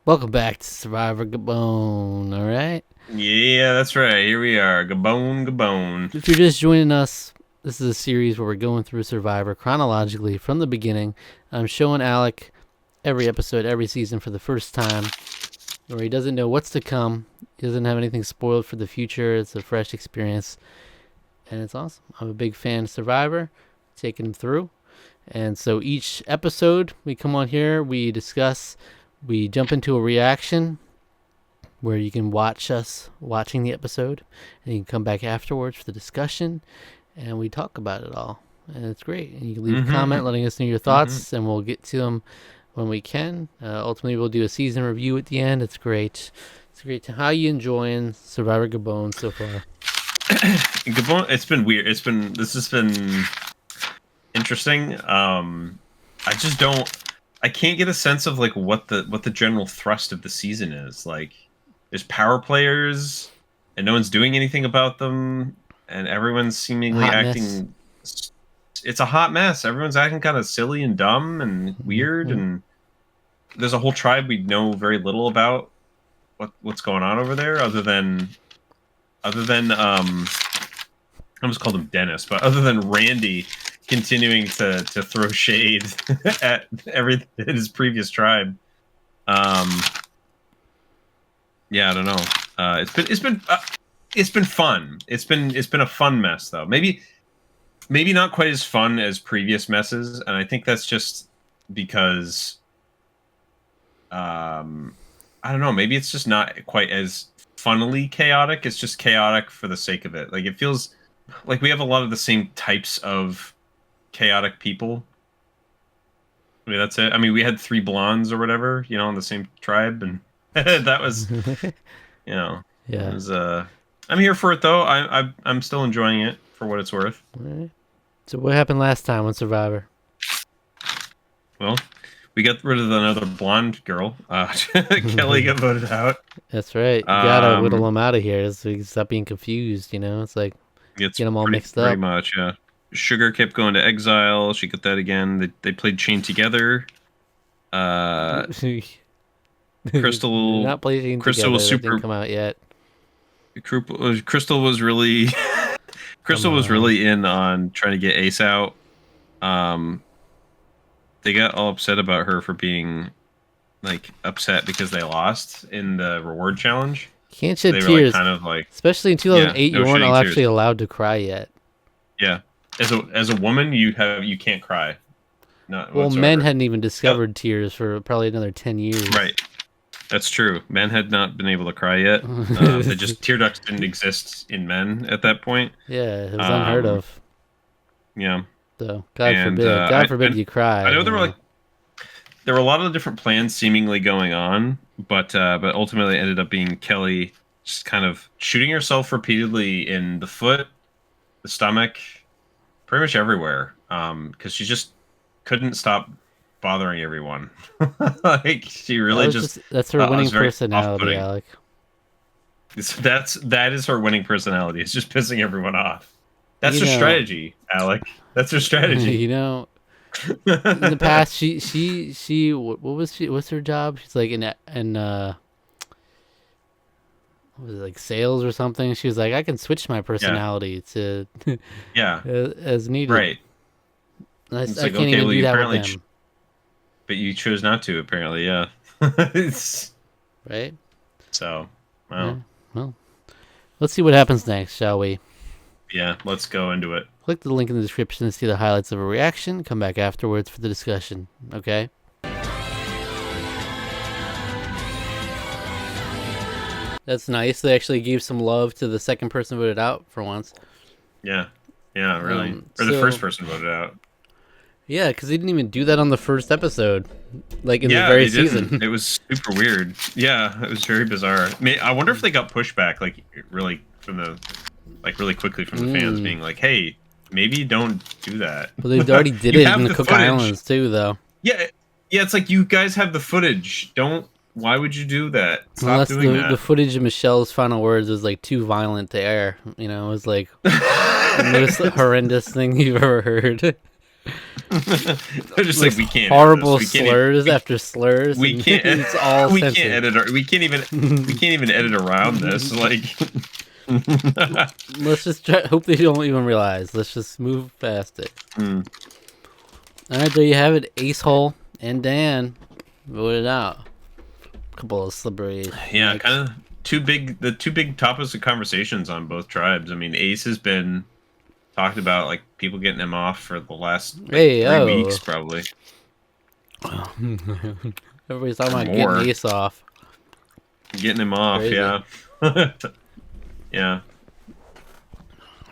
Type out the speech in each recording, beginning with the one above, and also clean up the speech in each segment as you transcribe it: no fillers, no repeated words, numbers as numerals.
Welcome back to Survivor Gabon, alright? Yeah, that's right. Here we are. Gabon, Gabon. If you're just joining us, this is a series where we're going through Survivor chronologically from the beginning. I'm showing Alec every episode, every season for the first time, where he doesn't know what's to come. He doesn't have anything spoiled for the future. It's a fresh experience, and it's awesome. I'm a big fan of Survivor, taking him through. And so each episode, we come on here, we discuss, we jump into a reaction where you can watch us watching the episode, and you can come back afterwards for the discussion, and we talk about it all. And it's great. And you can leave a comment letting us know your thoughts, and we'll get to them when we can. Ultimately, we'll do a season review at the end. It's great. It's great. How you enjoying Survivor Gabon so far? Gabon, it's been weird. This has been interesting. I can't get a sense of like what the general thrust of the season is. Like, there's power players, and no one's doing anything about them, and everyone's seemingly acting. It's a hot mess. Everyone's acting kind of silly and dumb and weird, and there's a whole tribe we know very little about what's going on over there, other than I almost called him Dennis, but other than Randy continuing to throw shade at his previous tribe. Yeah, I don't know. It's been fun. It's been a fun mess though. Maybe not quite as fun as previous messes, and I think that's just because I don't know. Maybe it's just not quite as funnily chaotic. It's just chaotic for the sake of it. Like, it feels like we have a lot of the same types of chaotic people. I mean, that's it. I mean, we had 3 blondes or whatever, in the same tribe, and that was, Yeah. It was, I'm here for it though. I'm still enjoying it for what it's worth. All right. So what happened last time on Survivor? Well, we got rid of another blonde girl. Kelly got voted out. That's right. You gotta whittle them out of here so we can stop being confused. It's like get them all mixed up. Pretty much, yeah. Sugar kept going to exile. She got that again. They played Chained Together. Crystal. Not playing Crystal together. was super. That didn't come out yet. Crystal was really. Crystal was really in on trying to get Ace out. They got all upset about her for being, like, upset because they lost in the reward challenge. Can't shed tears. Were, like, kind of like, especially in 2008, you weren't actually allowed to cry yet. Yeah, as a woman, you can't cry. Not well, whatsoever. Men hadn't even discovered tears for probably another 10 years. Right. That's true. Men had not been able to cry yet. Tear ducts didn't exist in men at that point. Yeah, it was unheard of. Yeah. So God forbid you cry. I know there were a lot of different plans seemingly going on, but ultimately it ended up being Kelly just kind of shooting herself repeatedly in the foot, the stomach, pretty much everywhere, because she just couldn't stop bothering everyone. Like, she really that's her winning personality, Alec. That is her winning personality. It's just pissing everyone off. That's her strategy, Alec. That's her strategy. In the past, she what's her job? She's like in what was it, like sales or something? She was like, I can switch my personality to as needed. Right. I can't even do that with them. But you chose not to, apparently, yeah. Right? So, well. Well, let's see what happens next, shall we? Yeah, let's go into it. Click the link in the description to see the highlights of a reaction. Come back afterwards for the discussion, okay? That's nice. They actually gave some love to the second person voted out for once. Yeah, really. Or the first person voted out. Yeah, because they didn't even do that on the first episode, like in the very season. It was super weird. Yeah, it was very bizarre. I wonder if they got pushback, like, really really quickly from the fans, being like, "Hey, maybe don't do that." Well, they already did it in the Cook Islands too, though. Yeah. It's like, you guys have the footage. Why would you do that? Stop doing that. The footage of Michelle's final words was like too violent to air. It was like the most horrendous thing you've ever heard. They're just like, we can't horrible edit this. slurs after slurs. We can't. It's all we censored. can't edit. We can't even edit around this. Like, let's just try. Hope they don't even realize. Let's just move past it. Mm. All right, there you have it. Ace Hole and Dan voted out. A couple of slippery. Yeah, kind of the two big topics of conversations on both tribes. I mean, Ace has been talked about, like, people getting him off for the last 3 weeks, probably. Everybody's talking about getting Ace off. Getting him off, crazy. Yeah. Yeah.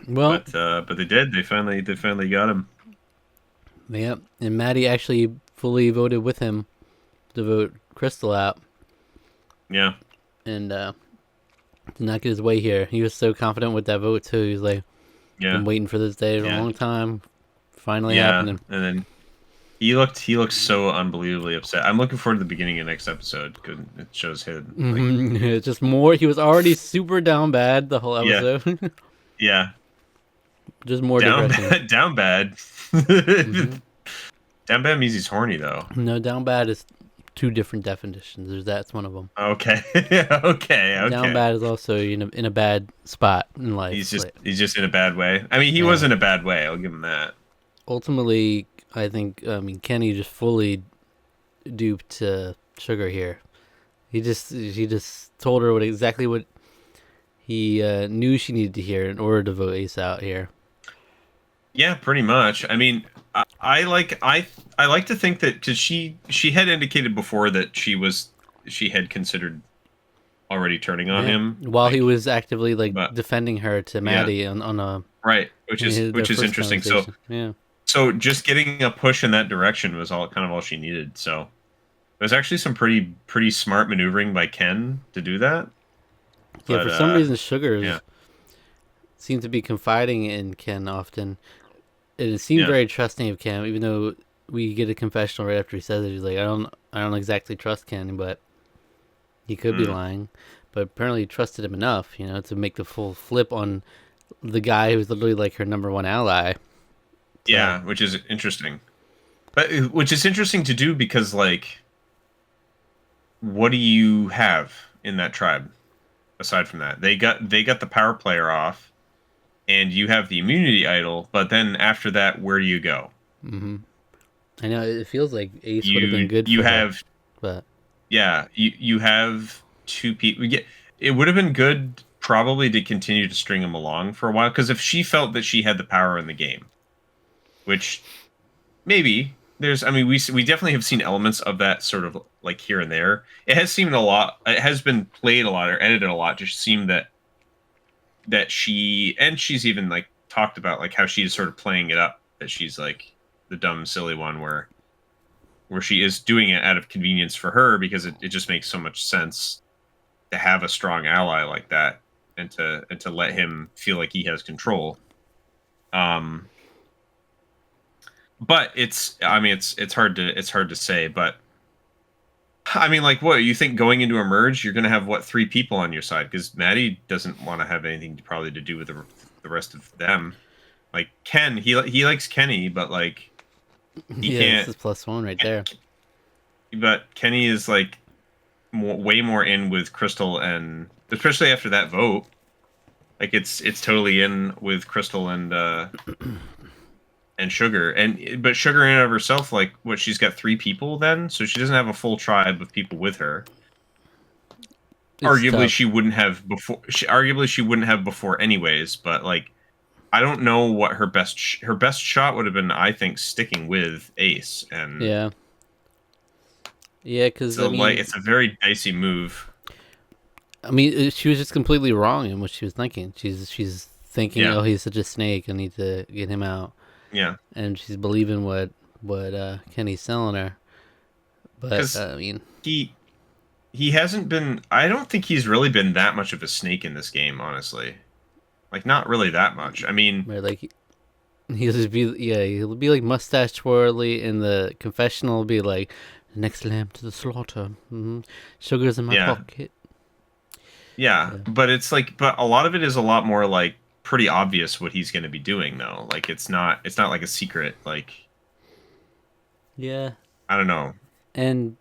Well, but they did. They finally got him. Yeah, and Maddie actually fully voted with him to vote Crystal out. Yeah. And did not get his way here. He was so confident with that vote too. He was like, yeah, been waiting for this day for a long time. Finally happening. And then he looked so unbelievably upset. I'm looking forward to the beginning of the next episode because it shows him. Like, it's just more. He was already super down bad the whole episode. Yeah. Just more down depressing. Bad, down bad. Down bad means he's horny, though. No, down bad is 2 different definitions. That's one of them. Okay. Okay. Down bad is also in a bad spot in life. He's just in a bad way. I mean, he was in a bad way. I'll give him that. Ultimately, I think Kenny just fully duped Sugar here. He just told her exactly what he knew she needed to hear in order to vote Ace out here. Yeah, pretty much. I mean, I like to think that, because she had indicated before that she had considered already turning on him while he was actively defending her to Maddie on a right, which is interesting. So just getting a push in that direction was all she needed. So there's actually some pretty smart maneuvering by Ken to do that. Yeah, for some reason, Sugar seemed to be confiding in Ken often. It seemed very trusting of Ken, even though we get a confessional right after he says it. He's like, I don't exactly trust Ken, but he could be lying. But apparently he trusted him enough, to make the full flip on the guy who's literally like her number one ally. Yeah, which is interesting. But which is interesting to do because, like, what do you have in that tribe aside from that? They got the power player off. And you have the immunity idol, but then after that, where do you go? Mm-hmm. I know it feels like Ace would have been good. You for have, her, but you have 2 people. It would have been good probably to continue to string him along for a while, because if she felt that she had the power in the game, which maybe there's, I mean, we definitely have seen elements of that sort of like here and there. It has seemed a lot. It has been played a lot or edited a lot. Just seemed that she's even like talked about like how she's sort of playing it up, that she's like the dumb silly one where she is doing it out of convenience for her, because it just makes so much sense to have a strong ally like that and to let him feel like he has control. But it's hard to say, but I mean, like, what you think going into a merge, you're going to have 3 people on your side, because Maddie doesn't want to have anything probably to do with the rest of them. Like Ken, he likes Kenny, but like he can't. This is +1 right there. But Kenny is like way more in with Crystal, and especially after that vote, like it's totally in with Crystal and Sugar, but Sugar in and of herself, like, what, she's got 3 people then, so she doesn't have a full tribe of people with her. Arguably she wouldn't have before anyways, but like, I don't know what her best shot would have been. I think sticking with Ace, and because so, like, it's a very dicey move. I mean, she was just completely wrong in what she was thinking. She's thinking, oh, he's such a snake, I need to get him out. Yeah, and she's believing what Kenny's selling her. But I mean, he hasn't been. I don't think he's really been that much of a snake in this game, honestly. Like, not really that much. I mean, like he'll be like mustache twirly, and the confessional will be like, next lamb to the slaughter. Mm-hmm. Sugar's in my pocket. Yeah, but it's like, but a lot of it is a lot more like pretty obvious what he's going to be doing, though. Like, it's not like a secret, like, Yeah. I don't know. And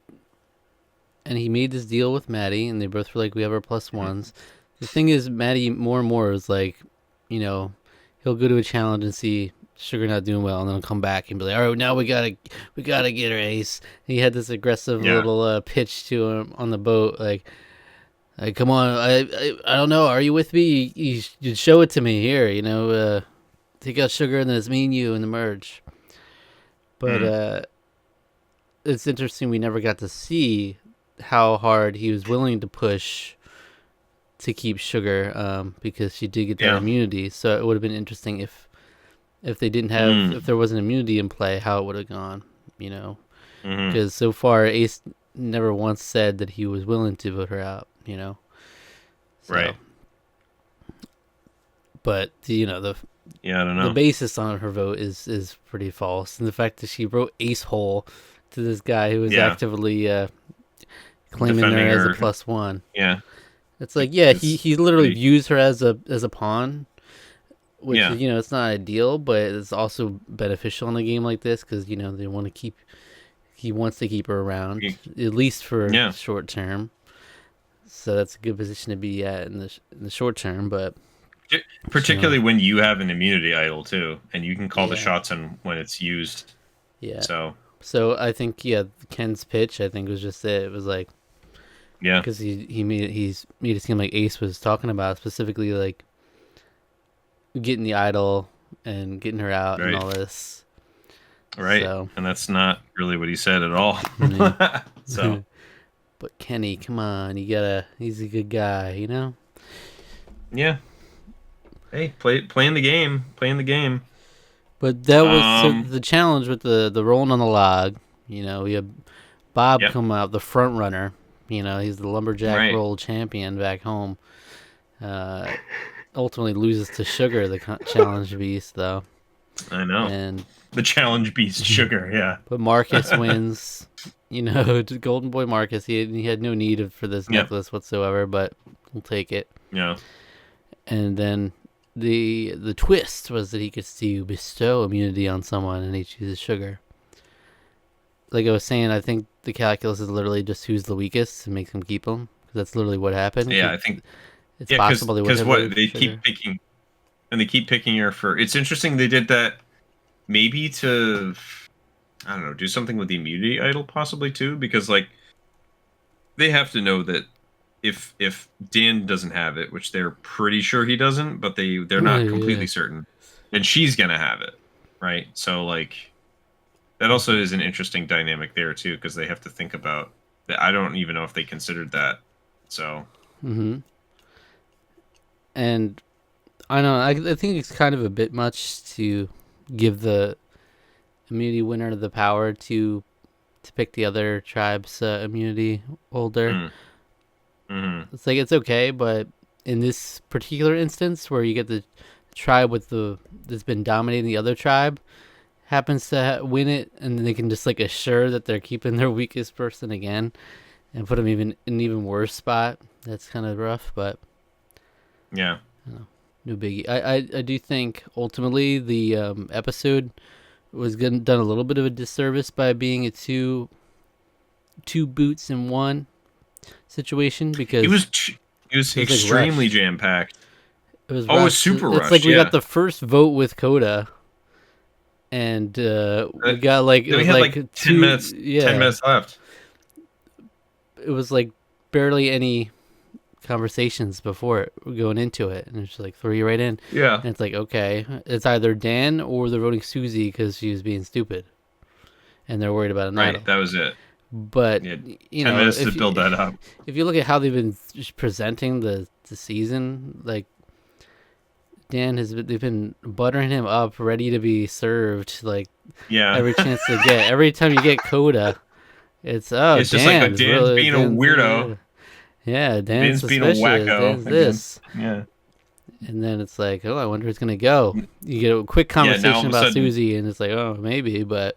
he made this deal with Maddie, and they both were like, we have our plus Mhm. ones. The thing is, Maddie more and more is like, he'll go to a challenge and see Sugar not doing well, and then he'll come back and be like, all right, now we gotta get her, Ace. And he had this aggressive Yeah. little pitch to him on the boat, like, come on, I don't know, are you with me? You show it to me here, take out Sugar, and then it's me and you in the merge. But Mm. it's interesting we never got to see how hard he was willing to push to keep Sugar, because she did get that Yeah. immunity. So it would have been interesting if they didn't have Mm. if there wasn't immunity in play, how it would have gone. Mm-hmm. Because so far Ace never once said that he was willing to vote her out. So, Right. but the Yeah, I don't the know. basis on her vote is pretty false, and the fact that she wrote Ace hole to this guy who was Yeah. actively claiming her Defending as a her. plus one. Yeah. It's like, yeah, It's he literally pretty. views her as a pawn, which Yeah. is it's not ideal, but it's also beneficial in a game like this because they want to keep he wants to keep her around at least for Yeah. short term. So that's a good position to be at in the short term, but Particularly when you have an immunity idol too, and you can call the yeah, shots on when it's used. yeah. So So I think Ken's pitch I think was just it. It was like yeah. because he's made it seem like Ace was talking about specifically like getting the idol and getting her out and Right. all this. Right. So, And that's not really what he said at all. yeah. So But Kenny, come on, he's a good guy. yeah. Hey, playing the game. Playing the game. But that was Um the challenge with the rolling on the log. We had Bob Yep. come out, the front runner. He's the lumberjack Right. roll champion back home. Uh, Ultimately loses to Sugar, the challenge beast, though. I know. And The challenge beast Sugar, yeah. but Marcus wins. Golden Boy Marcus. He had no need for this Yep. necklace whatsoever, but we'll take it. Yeah. And then the twist was that he gets to bestow immunity on someone, and he chooses Sugar. Like I was saying, I think the calculus is literally just who's the weakest and makes him keep him. Because that's literally what happened. Yeah, I think It's yeah, possible they would because have what voted they for keep Sugar. picking and they keep picking her for. It's interesting they did that maybe to I don't know, do something with the immunity idol possibly too, because like they have to know that if Dan doesn't have it, which they're pretty sure he doesn't, but they're not Yeah. completely certain, then she's gonna have it, right? So like that also is an interesting dynamic there too, because they have to think about that. I don't even know if they considered that. So Mm-hmm. And I know I think it's kind of a bit much to give the immunity winner the power to pick the other tribe's immunity holder. mm, mm-hmm. It's like it's okay, but in this particular instance where you get the tribe that's been dominating the other tribe happens to win it, and then they can just like assure that they're keeping their weakest person again and put them even in an even worse spot. That's kind of rough, but Yeah. no biggie. I do think ultimately the episode was done a little bit of a disservice by being a two boots in one situation because It was it was like extremely rushed. jam packed. It was Oh, it was rushed. super It's like rushed. we Yeah. got the first vote with Coda, and we got like it Then we was had like like two. 10 Yeah, minutes left. it was like barely any conversations before it going into it, and it's just like throw you right in. Yeah. And it's like okay, it's either Dan or they're voting Susie because she was being stupid, and they're worried about an idol. Right. That was it. But Yeah. you 10 know, minutes to build that up. if you look at how they've been presenting the season, like they've been buttering him up, ready to be served, like Yeah. every chance they get. Every time you get Coda, it's It's just like Dan's Dan's really, being a weirdo. Yeah, Dan's Dan's being a suspicious. wacko. Dan's this. Yeah. And then it's like, oh, I wonder who's gonna go. You get a quick Yeah, now all conversation of a about sudden- Susie, and it's like, oh, maybe, but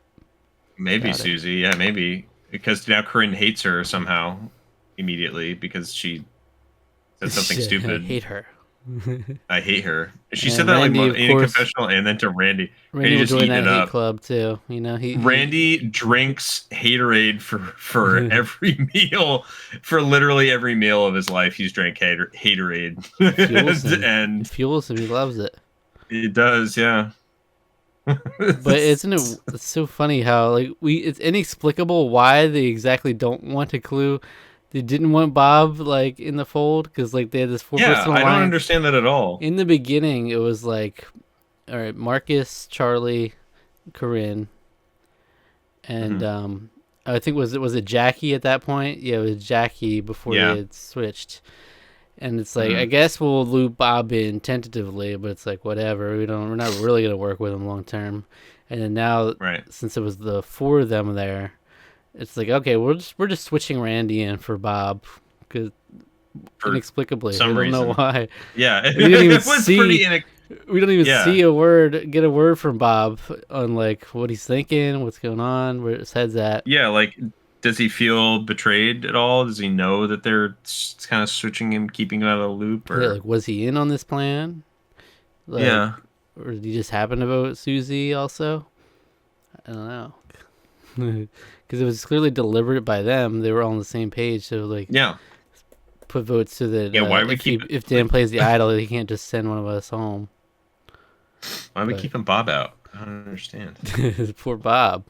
Maybe Got it. Susie. Yeah, maybe. Because now Corinne hates her somehow immediately because she said something I stupid. hate her. I hate her. She said And that like Randy, of in a course, confessional, and then to Randy. Randy Randy will just join eating that it hate up. club too. You know, he Randy drinks haterade for every meal, for literally every meal of his life. He's drank haterade, fuels him. It and fuels him. He loves it. it does, yeah. But isn't it? It's so funny how like it's inexplicable why they exactly don't want a clue. They didn't want Bob like in the fold because like they had this Yeah, four-person I don't alliance. understand that at all. In the beginning, it was like, all right, Marcus, Charlie, Corinne, and Mhm. I think was it Jackie at that point? Yeah, it was Jackie before they Yeah. had switched. And it's like I Mhm. guess we'll loop Bob in tentatively, but it's like whatever. We're not really gonna work with him long term. And then now, Right. since it was the four of them there, it's like okay, we're just switching Randy in for Bob because For inexplicably we some don't know reason. why. Yeah, We didn't even it was see pretty we don't even yeah. see get a word from Bob on like what he's thinking, what's going on, where his head's at. Yeah, like, does he feel betrayed at all? Does he know that they're kind of switching him, keeping him out of the loop, Yeah, or like was he in on this plan? Like, yeah? or did he just happen to vote Susie also? I don't know. Because it was clearly deliberate by them. They were all on the same page. So like Yeah. put votes so that Yeah, why we keep if Dan plays the idol, he can't just send one of us home. why we But keeping Bob out? I don't understand. poor Bob.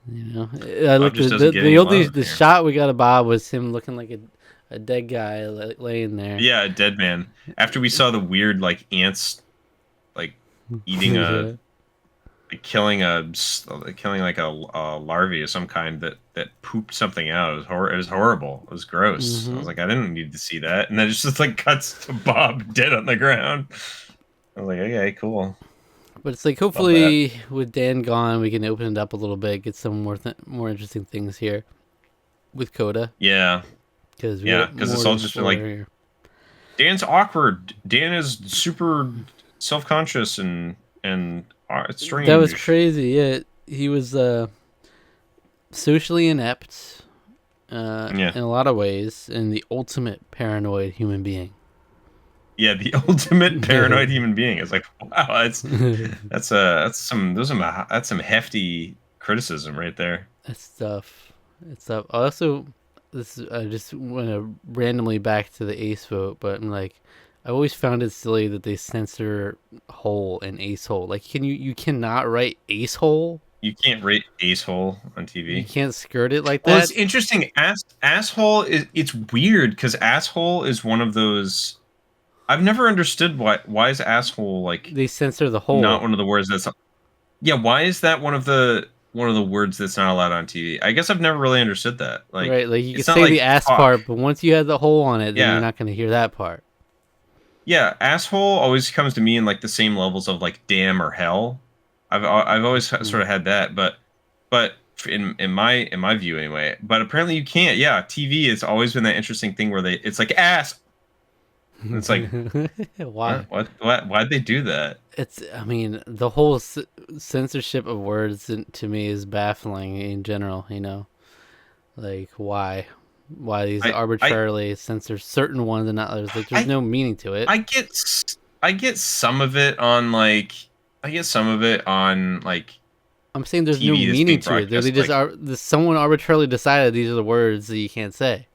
You know, I Bob looked just at doesn't get any love the here. shot we got of Bob was him looking like a dead guy laying there. Yeah, a dead man. After we saw the weird like ants like eating a Yeah. like killing like a larvae of some kind that pooped something out. It was horrible. It was gross. I was Hmm. like, I didn't need to see that. And then it's just like cuts to Bob dead on the ground. I was like, okay, cool. But it's like Love that. hopefully with Dan gone, we can open it up a little bit, get some more interesting things here with Coda Yeah, because we yeah, got because more it's to all just been explore like here. Dan's awkward. Dan is super self-conscious and it's That was strange. crazy. Yeah, he was socially inept Yeah, in a lot of ways, and the ultimate paranoid human being. yeah, the ultimate paranoid human being. It's like, wow, that's some hefty criticism right there. That's tough. It's tough. Also, I just went randomly back to the Ace vote, but I'm like, I always found it silly that they censor hole and ace hole. Like, you cannot write ace hole. You can't rate asshole on You TV. can't skirt it like Well, it's that. interesting. Asshole is it's weird because asshole is one of those. I've never understood why is asshole like They censor the not hole. one of the words that's. Yeah, why is that one of the words that's not allowed on TV? I guess I've never really understood that. Like, Right, like you could it's not say like the ass fuck. part, but once you have the hole on it, then you're Yeah, not going to hear that part. yeah. Asshole always comes to me in like the same levels of like damn or hell. I've always sort Mm. of had that, but in my view anyway. But apparently you can't. Yeah, TV has always been that interesting thing where it's like ass. And it's like Why? why'd they do that? It's. I mean, the whole censorship of words to me is baffling in general. You know, like why? Why these I I arbitrarily censor certain ones and not others? Like, there's I no meaning to it. I get some of it on like I get some of it on like I'm saying there's no TV that's meaning being to it. They broadcast. just Like are. Someone arbitrarily decided these are the words that you can't say.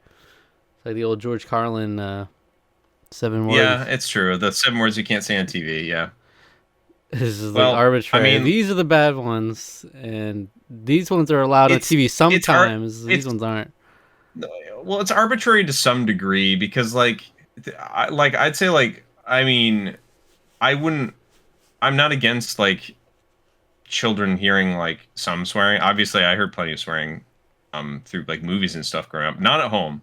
It's like the old George Carlin 7 yeah, words. it's true. The seven words you can't say on TV. Yeah. This is like Well, I arbitrary. mean, These are the bad ones, and these ones are allowed on TV it's art. sometimes. These It's ones aren't. well, it's arbitrary to some degree because I'd say like I mean I wouldn't. I'm not against like children hearing like some swearing. Obviously, I heard plenty of swearing through like movies and stuff growing up. Not at home.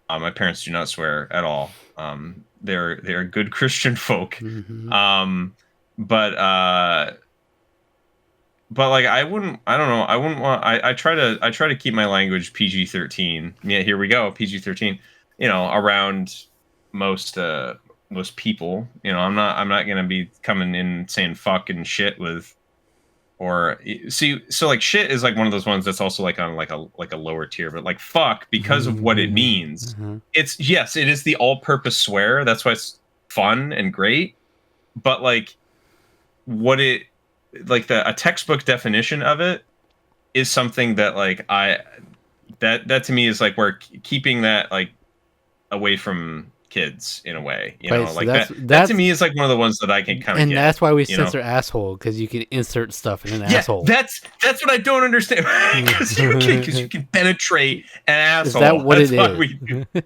My parents do not swear at all. They're good Christian folk. Hmm. Um, but but like I don't know. I wouldn't want. I try to keep my language PG-13. Yeah, here we go, PG-13. You know, around most most people. You know, I'm not gonna be coming in saying fuck and shit with or see. So like shit is like one of those ones that's also like on like a lower tier. But like fuck because of what it means. Uh-huh. It's yes, it is the all-purpose swear. That's why it's fun and great, but like what it like a textbook definition of it is something that like that to me is like we're keeping that like away from kids in a way, you Right, know, so like that's that to me is like one of the ones that I can kind of and get. that's why we You know? censor asshole, because you can insert stuff in an Yeah, asshole. that's what I don't understand. Because you can penetrate an asshole. Is that what that's it why is?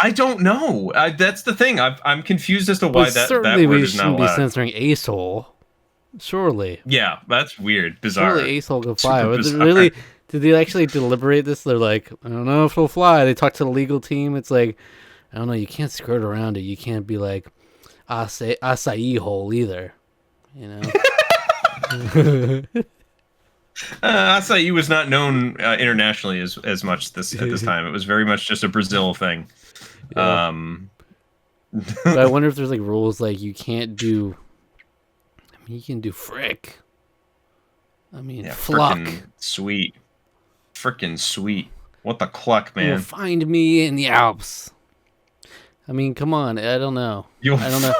I don't know. That's the thing. I'm confused as to why But that certainly word we is not shouldn't be allowed. censoring asshole. Surely. Yeah, that's weird, bizarre. Surely asshole can fly. Super But bizarre. really, did they actually deliberate this? They're like, I don't know if it'll fly. They talk to the legal team. It's like, I don't know. You can't skirt around it. You can't be like acai hole either. You know. Acai was not known internationally as much at this time. It was very much just a Brazil thing. Yeah. But I wonder if there's like rules like you can't do. I mean, you can do frick. I mean, yeah, fluck. Frickin' sweet. What the cluck, man? You'll find me in the Alps. I mean, come on. I don't know. I don't know.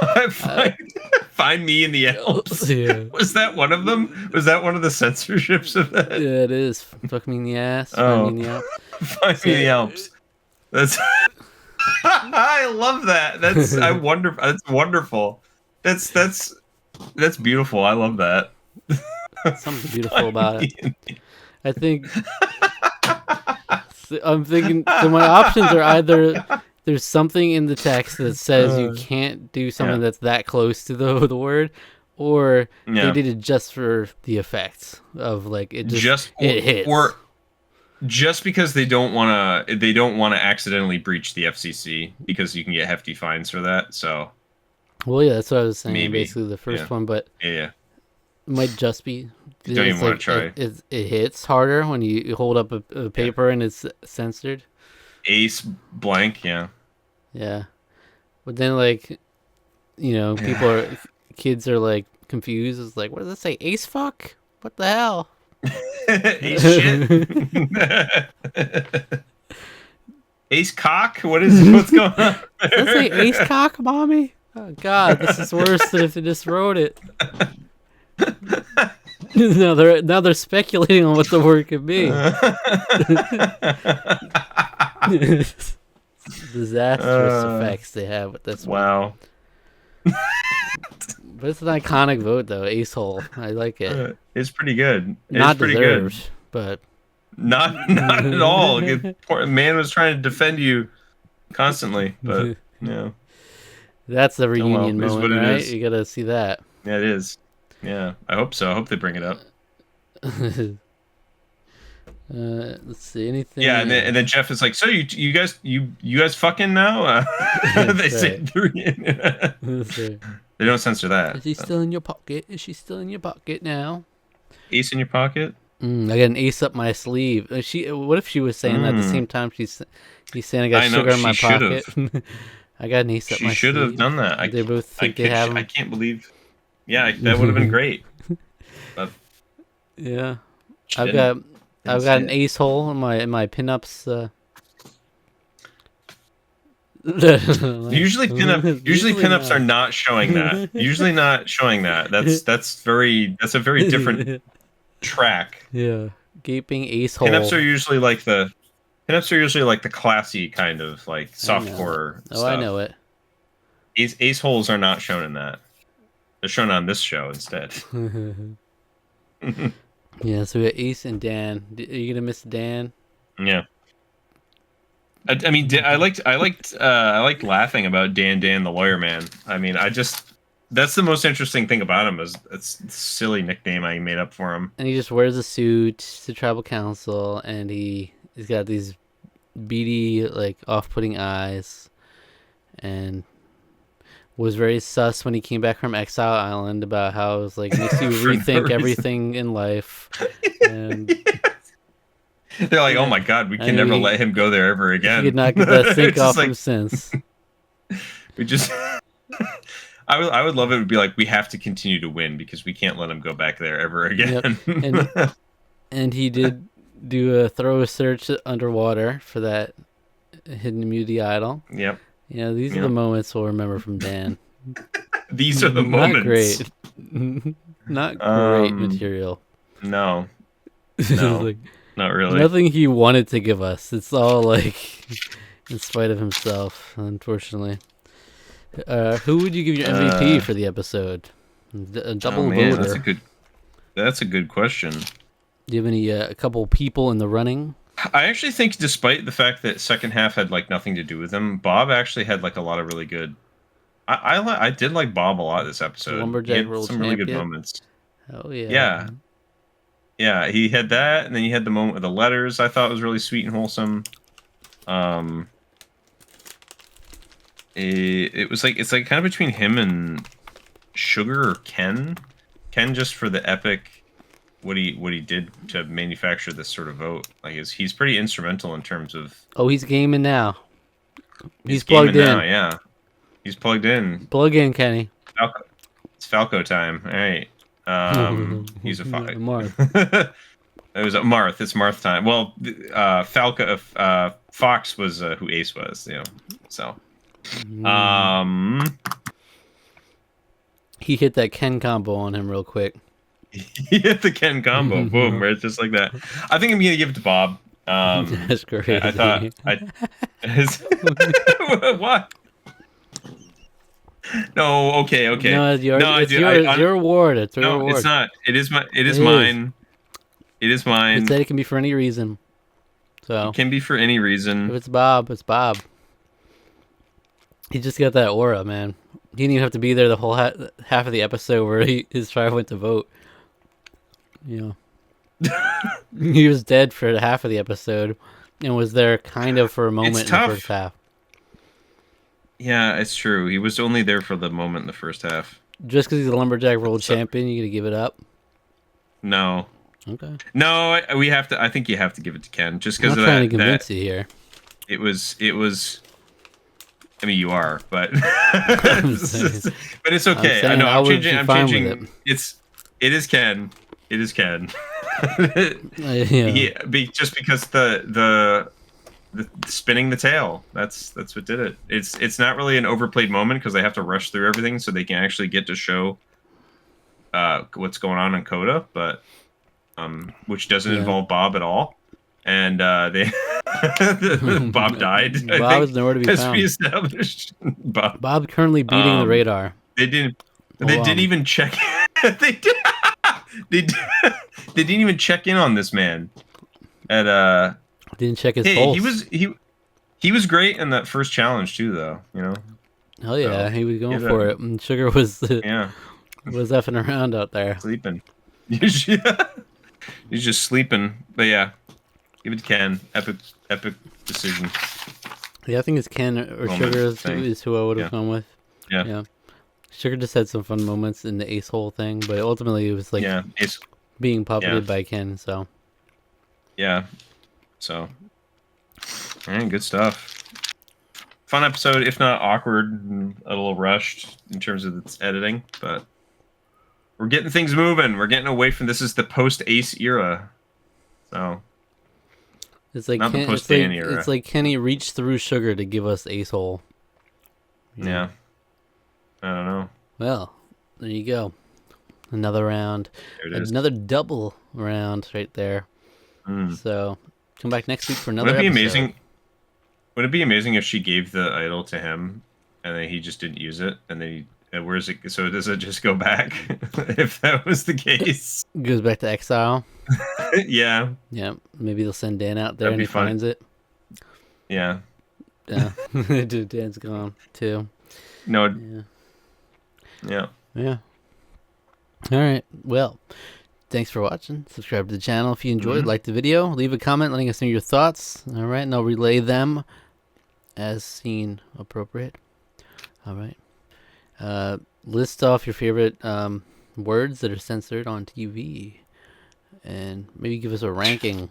Find me in the Alps. Yeah. Was that one of them? Was that one of the censorships of that? Yeah, it is. Fuck me in the ass. Oh. Find me in the Alps. Find me in the Alps. That's. I love that. That's That's wonderful. That's beautiful. I love that. Something beautiful about it. I think. I'm thinking. So my options are either there's something in the text that says you can't do something that's that close to the word, or they did it just for the effect of like it it hits. Or just because they don't want to accidentally breach the FCC, because you can get hefty fines for that. So. Well, yeah, that's what I was saying. Maybe. Basically, the first one, but yeah. It might just be. You don't even want to try. It hits harder when you hold up a paper and it's censored. Ace blank, yeah. Yeah, but then like, you know, kids are like confused. It's like, what does it say? Ace fuck? What the hell? Ace shit. Ace cock? What's going on? Does it say ace cock, mommy? Oh God, this is worse than if they just wrote it. now they're speculating on what the word could be. Disastrous effects they have with this one. Wow. But it's an iconic vote though, ace hole. I like it. It's pretty good. Not pretty deserved, good. but not at all. Poor man was trying to defend you constantly, but no. That's the reunion moment, right? Is. You gotta see that. Yeah, it is. Yeah, I hope so. I hope they bring it up. Let's see anything. Yeah, and then Jeff is like, "So you guys fucking now?" They say they don't censor that. Is he still in your pocket? Is she still in your pocket now? Ace in your pocket? I got an ace up my sleeve. What if she was saying that at the same time he's saying I got sugar in my pocket? I got an ace up my sleeve. She should have done that. They both think they have them. I can't believe. Yeah, that would have been great. But yeah, I've got an ace hole in my pinups. Usually pinups are not showing that. Usually not showing that. That's a very different track. Yeah, gaping ace hole. Pinups are usually like the classy kind of like softcore stuff. I know it. Ace holes are not shown in that. They're shown on this show instead. Yeah, so we got Ace and Dan. Are you gonna miss Dan? Yeah. I mean, I liked laughing about Dan the lawyer man. I mean, that's the most interesting thing about him is it's a silly nickname I made up for him. And he just wears a suit to tribal council, and he's got these beady, like off-putting eyes, and was very sus when he came back from Exile Island about how it was like makes you rethink everything in life. And they're like, oh my God, we can never let him go there ever again. He could not get that sink off him since. We just, I would love it. Would be like, we have to continue to win because we can't let him go back there ever again. Yep. And he did do a thorough search underwater for that hidden immunity idol. Yep. You know, these are the moments we'll remember from Dan. These are the Not moments. great. Not great Um, material. no, It's no, like not really. nothing he wanted to give us. It's all like in spite of himself, unfortunately. Who would you give your MVP Uh, for the episode? A oh double man, voter. that's a good question. Do you have any a couple people in the running? I actually think, despite the fact that second half had like nothing to do with him, Bob actually had like a lot of really good. I did like Bob a lot this The episode. He lumberjack had world some really good champion. moments. Oh yeah. Yeah, yeah, he had that, and then he had the moment with the letters. I thought was really sweet and wholesome. Um, it was like it's like kind of between him and Sugar or Ken. Ken just for the epic what he did to manufacture this sort of vote. Like he's pretty instrumental in terms of Oh, he's gaming now. he's He's plugged gaming now. in. Yeah, he's plugged in. Plug in, Kenny. Falco, it's Falco time. All right. He's a fight. Marth. It was Marth. It's Marth time. Well, Falco, Fox was who Ace was. You know, so. He hit that Ken combo on him real quick. He hit the Ken combo, boom, right, just like that. I think I'm gonna give it to Bob. That's crazy. I thought what? No, okay. No, it's yours. No, It's your award. It's your no, award. it's not. It is my. It is It is. mine. It is mine. It said it can be for any reason. So It can be for any if reason. it's Bob, it's Bob. He just got that aura, man. He didn't even have to be there the whole half of the episode where his tribe went to vote. You know, he was dead for half of the episode, and was there kind of for a moment in the tough. first half. Yeah, it's true. He was only there for the moment in the first half. Just because he's a lumberjack world champion, you gonna give it up? No. Okay. No, we have to. I think you have to give it to Ken, just because I'm of not trying that. to convince you here. It was. I mean, you are, but but it's okay. I know. I'm changing. I'm changing. It is Ken. It is Ken. Yeah. Just because the spinning the tail. That's what did it. It's not really an overplayed moment because they have to rush through everything so they can actually get to show what's going on in Coda, but which doesn't involve Bob at all. And they Bob died. Bob is nowhere to be as found. we established. Bob currently beating the radar. They didn't. They didn't even check. they did. They didn't even check in on this man. At didn't check his pulse. He was great in that first challenge too, though. You know. Hell yeah, he was going for it. And Sugar was was effing around out there. Sleeping. He's just sleeping. But yeah, give it to Ken. Epic decision. Yeah, I think it's Ken or Sugar is who I would have gone with. Yeah. Sugar just had some fun moments in the Ace Hole thing, but ultimately it was like being puppeted by Ken. So. Yeah. So. Man, good stuff. Fun episode, if not awkward, and a little rushed in terms of its editing, but we're getting things moving. We're getting away from this. Is the post Ace era, so it's like not the post Dan era. It's like Kenny reached through Sugar to give us Ace Hole. Yeah, I don't know. Well, there you go. Another round, another double round right there. So come back next week for another. Would it be episode. amazing? Would it be amazing if she gave the idol to him and then he just didn't use it, and then where's it? So does it just go back? If that was the case, goes back to exile. Yeah. Yeah. Maybe they'll send Dan out there and he finds it. Yeah. Yeah. Dude, Dan's gone too. No. Yeah. All right. Well, thanks for watching. Subscribe to the channel if you enjoyed. Like the video. Leave a comment letting us know your thoughts. All right. And I'll relay them as seen appropriate. All right. List off your favorite words that are censored on TV. And maybe give us a ranking.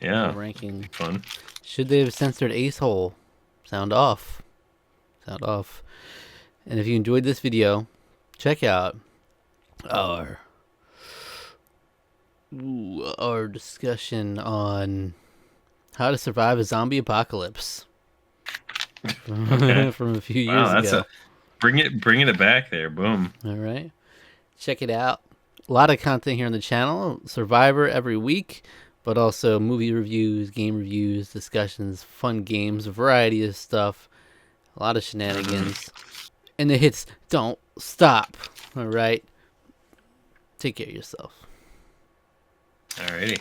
Yeah. A ranking. Fun. Should they have censored Ace Hole? Sound off. Sound off. And if you enjoyed this video, check out our discussion on how to survive a zombie apocalypse from a few years ago. bringing it back there. Boom. All right. Check it out. A lot of content here on the channel. Survivor every week, but also movie reviews, game reviews, discussions, fun games, a variety of stuff. A lot of shenanigans. And the hits don't stop. All right. Take care of yourself. Alrighty.